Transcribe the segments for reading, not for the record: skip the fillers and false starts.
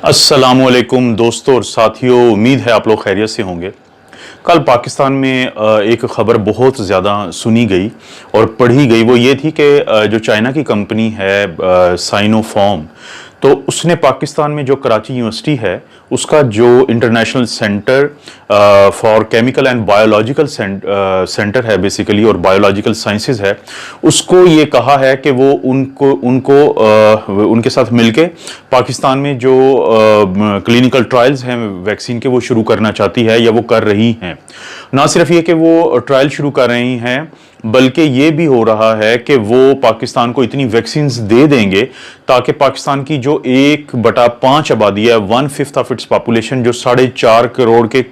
अस्सलामुअलैकुम दोस्तों और साथियों, उम्मीद है आप लोग खैरियत से होंगे। कल पाकिस्तान में एक ख़बर बहुत ज़्यादा सुनी गई और पढ़ी गई। वो ये थी कि जो चाइना की कंपनी है साइनोफार्म, तो उसने पाकिस्तान में जो कराची यूनिवर्सिटी है उसका जो international centre for chemical and biological centre है बेसिकली, और बायोलॉजिकल साइंसेज है, उसको ये कहा है कि वो उनके साथ मिलके पाकिस्तान में जो क्लिनिकल ट्रायल्स हैं वैक्सीन के वो शुरू करना चाहती है या वो कर रही हैं। ना सिर्फ ये कि वो ट्रायल शुरू कर रही हैं, बल्कि ये भी हो रहा है कि वो पाकिस्तान को इतनी वैक्सीन्स दे देंगे ताकि पाकिस्तान की जो 1/5 आबादी है, 1/5 ऑफ इट्स पॉपुलेशन, जो 4.5 करोड़ के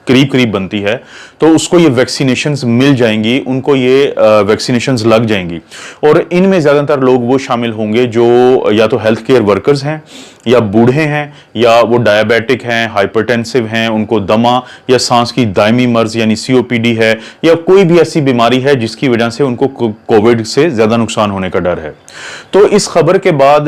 करीब करीब बनती है, तो उसको ये वैक्सीनेशंस मिल जाएंगी, उनको ये वैक्सीनेशंस लग जाएंगी। और इनमें ज़्यादातर लोग वो शामिल होंगे जो या तो हेल्थ केयर वर्कर्स हैं, या बूढ़े हैं, या वो डायबिटिक हैं, हाइपरटेंसिव हैं, उनको दमा या सांस की दायमी मर्ज यानी COPD है, या कोई भी ऐसी बीमारी है जिसकी वजह से उनको कोविड से ज़्यादा नुकसान होने का डर है। तो इस खबर के बाद,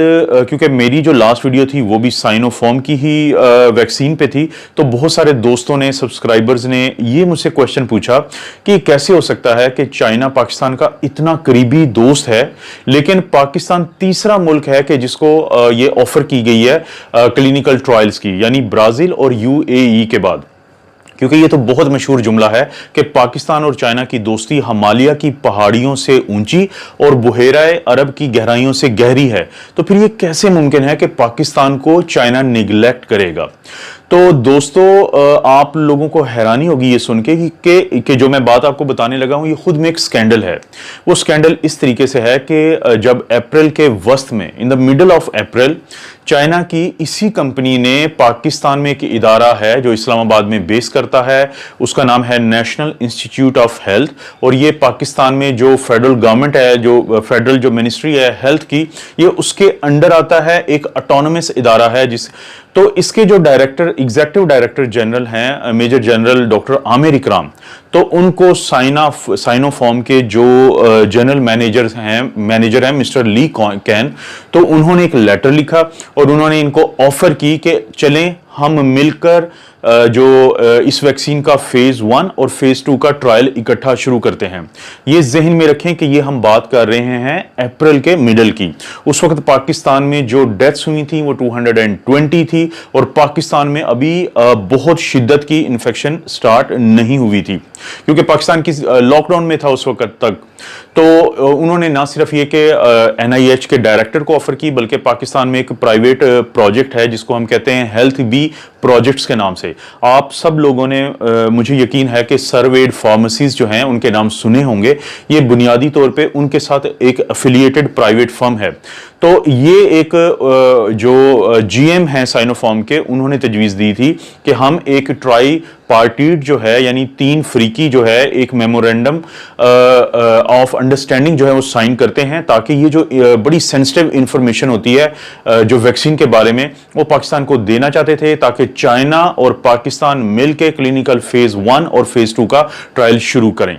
क्योंकि मेरी जो लास्ट वीडियो थी वो भी साइनोफार्म की ही वैक्सीन पे थी, तो बहुत सारे दोस्तों ने, सब्सक्राइबर्स ने ये मुझसे क्वेश्चन पूछा कि कैसे हो सकता है कि चाइना पाकिस्तान का इतना करीबी दोस्त है, लेकिन पाकिस्तान तीसरा मुल्क है कि जिसको ये ऑफर की गई है क्लिनिकल ट्रायल्स की, यानी ब्राजील और UAE के बाद। क्योंकि ये तो बहुत मशहूर जुमला है कि पाकिस्तान और चाइना की दोस्ती हिमालय की पहाड़ियों से ऊंची और बुहेराए अरब की गहराइयों से गहरी है। तो फिर ये कैसे मुमकिन है कि पाकिस्तान को चाइना निगलेक्ट करेगा? तो दोस्तों, आप लोगों को हैरानी होगी ये सुन के कि जो मैं बात आपको बताने लगा हूं ये खुद में एक स्कैंडल है। वो स्कैंडल इस तरीके से है कि जब अप्रैल के वस्त में, in the middle of April, China की इसी कंपनी ने पाकिस्तान में एक इदारा है जो इस्लामाबाद में बेस करता है, उसका नाम है नेशनल इंस्टीट्यूट ऑफ हेल्थ, और ये पाकिस्तान में जो फेडरल गवर्नमेंट है, जो फेडरल जो मिनिस्ट्री है हेल्थ की, ये उसके अंडर आता है, एक ऑटोनोमस इदारा है। तो इसके जो डायरेक्टर, एग्जीक्यूटिव डायरेक्टर जनरल हैं मेजर जनरल डॉक्टर आमिर इकराम, तो उनको साइनोफार्म के जो जनरल मैनेजर हैं मिस्टर ली कैन, तो उन्होंने एक लेटर लिखा और उन्होंने इनको ऑफर की कि चलें हम मिलकर जो इस वैक्सीन का फेज 1 और फेज 2 का ट्रायल इकट्ठा शुरू करते हैं। ये जहन में रखें कि ये हम बात कर रहे हैं अप्रैल के मिडल की। उस वक्त पाकिस्तान में जो डेथ्स हुई थी वो 220 थी, और पाकिस्तान में अभी बहुत शिद्दत की इन्फेक्शन स्टार्ट नहीं हुई थी, क्योंकि पाकिस्तान की लॉकडाउन में था उस वक्त तक। तो उन्होंने ना सिर्फ ये कि NIH के डायरेक्टर को ऑफर की, बल्कि पाकिस्तान में एक प्राइवेट प्रोजेक्ट है जिसको हम कहते हैं हेल्थ बी प्रोजेक्ट्स के नाम से। आप सब लोगों ने मुझे यकीन है कि सर्वेड फार्मेसीज जो हैं उनके नाम सुने होंगे। ये बुनियादी तौर पे उनके साथ एक एफिलिएटेड प्राइवेट फर्म है। तो ये एक जो GM हैं साइनोफार्म के, उन्होंने तजवीज़ दी थी कि हम एक ट्राई पार्टीड जो है, यानी 3 फ्रीकी जो है, एक मेमोरेंडम ऑफ अंडरस्टैंडिंग जो है वो साइन करते हैं, ताकि ये जो बड़ी सेंसिटिव इंफॉर्मेशन होती है जो वैक्सीन के बारे में, वो पाकिस्तान को देना चाहते थे, ताकि चाइना और पाकिस्तान मिलकर क्लिनिकल फेज 1 और फेज 2 का ट्रायल शुरू करें।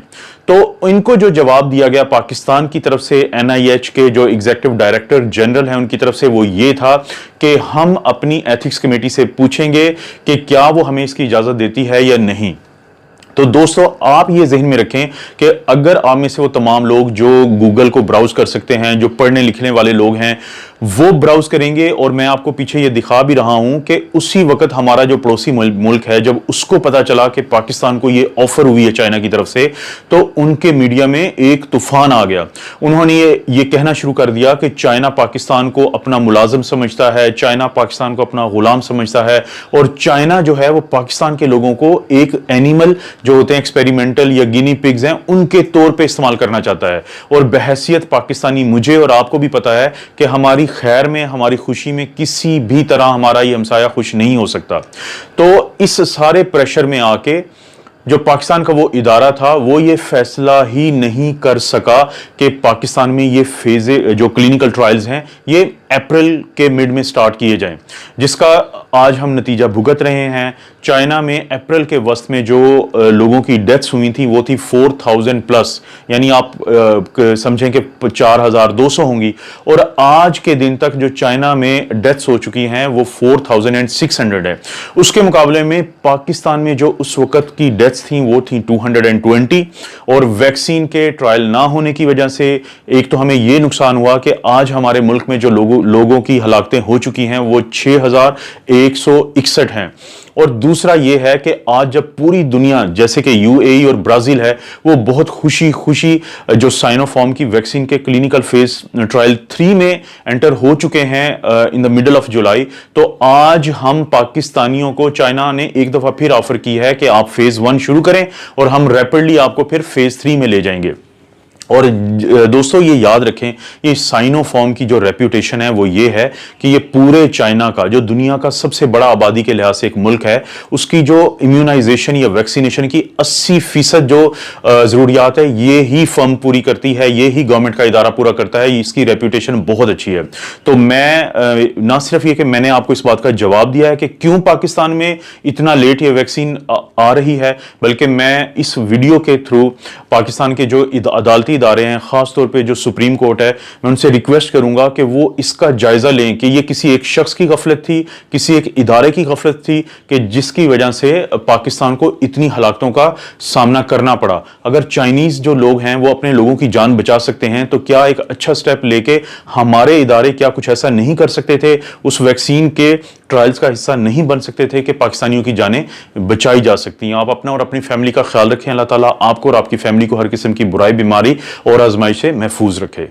तो इनको जो जवाब दिया गया पाकिस्तान की तरफ से, NIH के जो एग्जीक्यूटिव डायरेक्टर जनरल हैं उनकी तरफ से, वो ये था कि हम अपनी एथिक्स कमेटी से पूछेंगे कि क्या वो हमें इसकी इजाजत देती है या नहीं। तो दोस्तों, आप ये जहन में रखें कि अगर आप में से वो तमाम लोग जो गूगल को ब्राउज कर सकते हैं, जो पढ़ने लिखने वाले लोग हैं, वो ब्राउज करेंगे, और मैं आपको पीछे ये दिखा भी रहा हूं कि उसी वक्त हमारा जो पड़ोसी मुल्क है, जब उसको पता चला कि पाकिस्तान को ये ऑफर हुई है चाइना की तरफ से, तो उनके मीडिया में एक तूफान आ गया। उन्होंने ये कहना शुरू कर दिया कि चाइना पाकिस्तान को अपना मुलाजिम समझता है, चाइना पाकिस्तान को अपना गुलाम समझता है, और चाइना जो है वो पाकिस्तान के लोगों को एक एनिमल जो होते हैं एक्सपेरिमेंटल या गिनी पिग्स हैं, उनके तौर पे इस्तेमाल करना चाहता है। और बहैसियत पाकिस्तानी, मुझे और आपको भी पता है कि हमारी खैर में, हमारी खुशी में किसी भी तरह हमारा ये हमसाया खुश नहीं हो सकता। तो इस सारे प्रेशर में आके जो पाकिस्तान का वो इदारा था, वो ये फैसला ही नहीं कर सका कि पाकिस्तान में ये फेजे जो क्लिनिकल ट्रायल्स हैं ये अप्रैल के मिड में स्टार्ट किए जाएं, जिसका आज हम नतीजा भुगत रहे हैं। चाइना में अप्रैल के वस्त में जो लोगों की डेथ्स हुई थी वो थी 4000 प्लस, यानी आप समझें कि 4200 होंगी, और आज के दिन तक जो चाइना में डेथ्स हो चुकी हैं वो 4600 है। उसके मुकाबले में पाकिस्तान में जो उस वक्त की डेथ्स थी वो थी 220, और वैक्सीन के ट्रायल ना होने की वजह से एक तो हमें ये नुकसान हुआ कि आज हमारे मुल्क में जो लोगों की हलाकतें हो चुकी हैं वो 6161 हैं। और दूसरा ये है कि आज जब पूरी दुनिया जैसे कि यूएई और ब्राजील है वो बहुत खुशी जो साइनोफार्म की वैक्सीन के क्लिनिकल फेज ट्रायल 3 में एंटर हो चुके हैं in the middle of July, तो आज हम पाकिस्तानियों को चाइना ने एक दफा फिर ऑफर की है कि आप फेज 1 शुरू करें और हम रैपिडली आपको फिर फेज 3 में ले जाएंगे। और दोस्तों ये याद रखें, ये साइनोफार्म की जो रेप्यूटेशन है वो ये है कि ये पूरे चाइना का, जो दुनिया का सबसे बड़ा आबादी के लिहाज से एक मुल्क है, उसकी जो इम्यूनाइजेशन या वैक्सीनेशन की 80% जो ज़रूरियात है ये ही फर्म पूरी करती है, ये ही गवर्नमेंट का इदारा पूरा करता है। इसकी रेप्यूटेशन बहुत अच्छी है। तो मैं ना सिर्फ ये कि मैंने आपको इस बात का जवाब दिया है कि क्यों पाकिस्तान में इतना लेट ये वैक्सीन आ रही है, बल्कि मैं इस वीडियो के थ्रू पाकिस्तान के जो अदालती इदारे हैं, खास तौर पे जो सुप्रीम कोर्ट है, मैं उनसे रिक्वेस्ट करूंगा कि वो इसका जायजा लें कि ये किसी एक शख्स की गफलत थी, किसी एक इदारे की गफलत थी कि जिसकी वजह से पाकिस्तान को इतनी हलाकतों का सामना करना पड़ा। अगर चाइनीज जो लोग हैं वो अपने लोगों की जान बचा सकते हैं तो क्या एक अच्छा स्टेप लेके हमारे इदारे क्या कुछ ऐसा नहीं कर सकते थे, उस वैक्सीन के ट्रायल्स का हिस्सा नहीं बन सकते थे कि पाकिस्तानियों की जानें बचाई जा सकती हैं। आप अपना और अपनी फैमिली का ख्याल रखें। अल्लाह ताला आपको और आपकी फैमिली को हर किस्म की बुराई, बीमारी और आजमाइश से महफूज रखे।